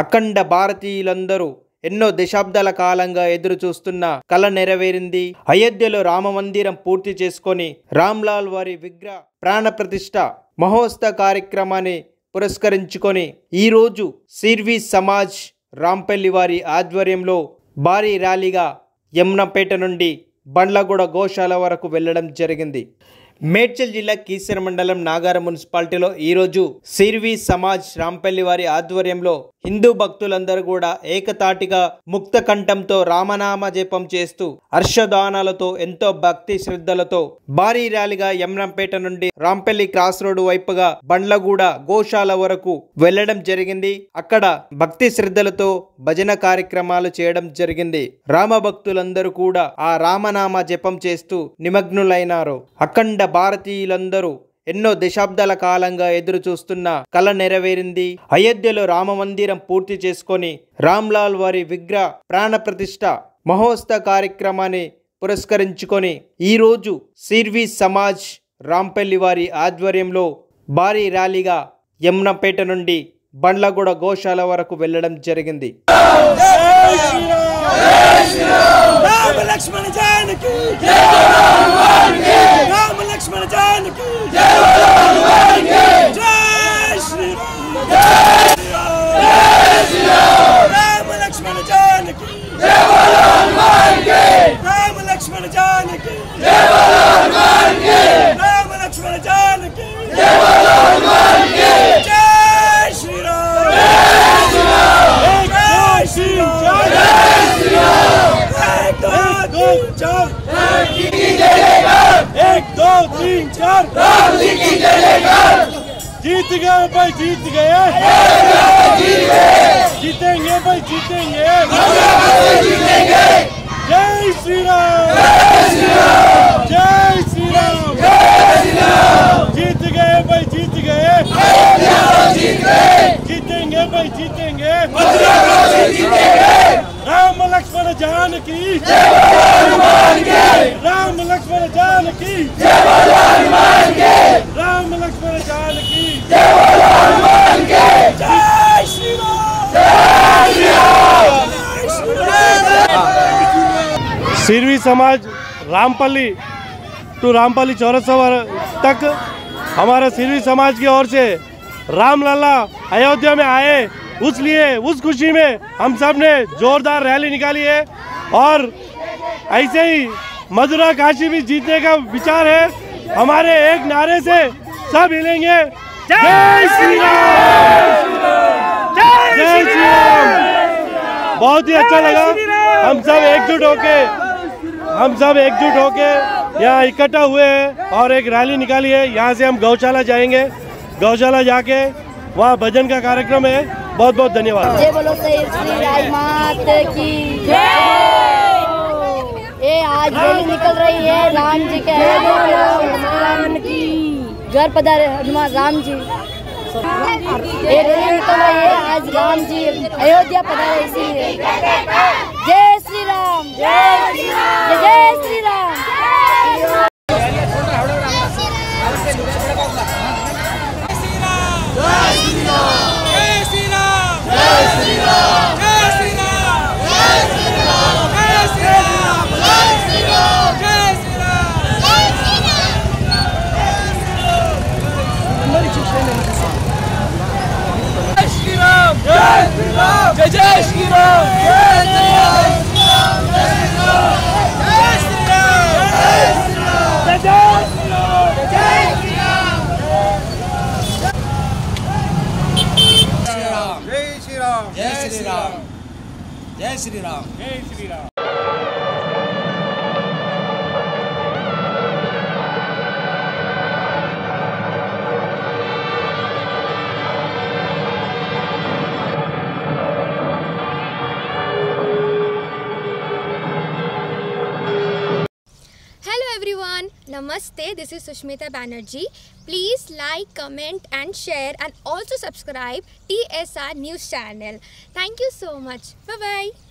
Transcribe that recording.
అఖండ భారతీయులందరూ ఎన్నో దశాబ్దాల కాలంగా ఎదురు చూస్తున్న కల నెరవేరింది. అయోధ్యలో రామ మందిరం పూర్తి చేసుకొని రామ్లాల్ వారి విగ్రహ ప్రాణ ప్రతిష్ఠ మహోత్సవ కార్యక్రమాన్ని పురస్కరించుకొని ఈరోజు సిర్వి సమాజ్ రాంపల్లి వారి ఆధ్వర్యంలో భారీ ర్యాలీగా యమునాపేట నుండి బండ్లగూడ గోశాల వరకు వెళ్లడం జరిగింది. మేడ్చల్ జిల్లా కీసర మండలం నాగారం మున్సిపాలిటీలో ఈరోజు సిర్వి సమాజ్ రాంపల్లి వారి ఆధ్వర్యంలో హిందూ భక్తులందరూ కూడా ఏకతాటిగా ముక్త కంఠంతో రామనామ జపం చేస్తూ హర్షదానాలతో ఎంతో భక్తి శ్రద్ధలతో భారీ ర్యాలీగా యమునాపేట నుండి రాంపల్లి క్రాస్ రోడ్డు వైపుగా బండ్లగూడ గోశాల వరకు వెళ్లడం జరిగింది. అక్కడ భక్తి శ్రద్ధలతో భజన కార్యక్రమాలు చేయడం జరిగింది. రామ భక్తులందరూ కూడా ఆ రామనామ జపం చేస్తూ నిమగ్నులైనారు. అఖండ భారతీయులందరూ ఎన్నో దశాబ్దాల కాలంగా ఎదురు చూస్తున్న కల నెరవేరింది. అయోధ్యలో రామ మందిరం పూర్తి చేసుకొని రామ్లాల్ వారి విగ్రహ ప్రాణ ప్రతిష్ఠ మహోత్సవ కార్యక్రమాన్ని పురస్కరించుకొని ఈరోజు సిర్వి సమాజ్ రాంపల్లి వారి ఆధ్వర్యంలో భారీ ర్యాలీగా యమునాపేట నుండి బండ్లగూడ గోశాల వరకు వెళ్లడం జరిగింది. जीत गए भाई, जीत गए, जीतेंगे भाई, जीतेंगे, जय श्री राम, जय श्री राम, जीत गए भाई, जीत गए, जीतेंगे भाई, जीतेंगे, राम लक्ष्मण जानकी, राम लक्ष्मण जानकी, राम लक्ष्मण जानकी, जय श्री राम, सिरवी समाज रामपल्ली टू रामपल्ली चौरस्ता तक हमारा सिरवी समाज की ओर से रामलला अयोध्या में आए, उस खुशी में हम सब ने जोरदार रैली निकाली है और ऐसे ही मथुरा काशी भी जीतने का विचार है। हमारे एक नारे से सब हिलेंगे, जय श्री राम, जय श्री राम। बहुत ही अच्छा लगा, हम सब एकजुट होके यहाँ इकट्ठा हुए हैं और एक रैली निकाली है। यहाँ से हम गौशाला जाएंगे, गौशाला जाके वहाँ भजन का कार्यक्रम है। बहुत बहुत धन्यवाद। जय बोलो श्री राम मात की जय। ये आज रैली निकल रही है राम जी के हनुमान की घर पधारे हनुमान राम जी। ये रैली निकल रही है आज राम जी अयोध्या पधारे इसीलिए। जय श्री राम, जय श्री राम, जय श्री राम। जय जय श्री राम, जय श्री राम, जय श्री राम, जय Shri Ram. Namaste, this is Sushmita Banerjee. Please like, comment and share and also subscribe TSR News channel. Thank you so much. Bye bye.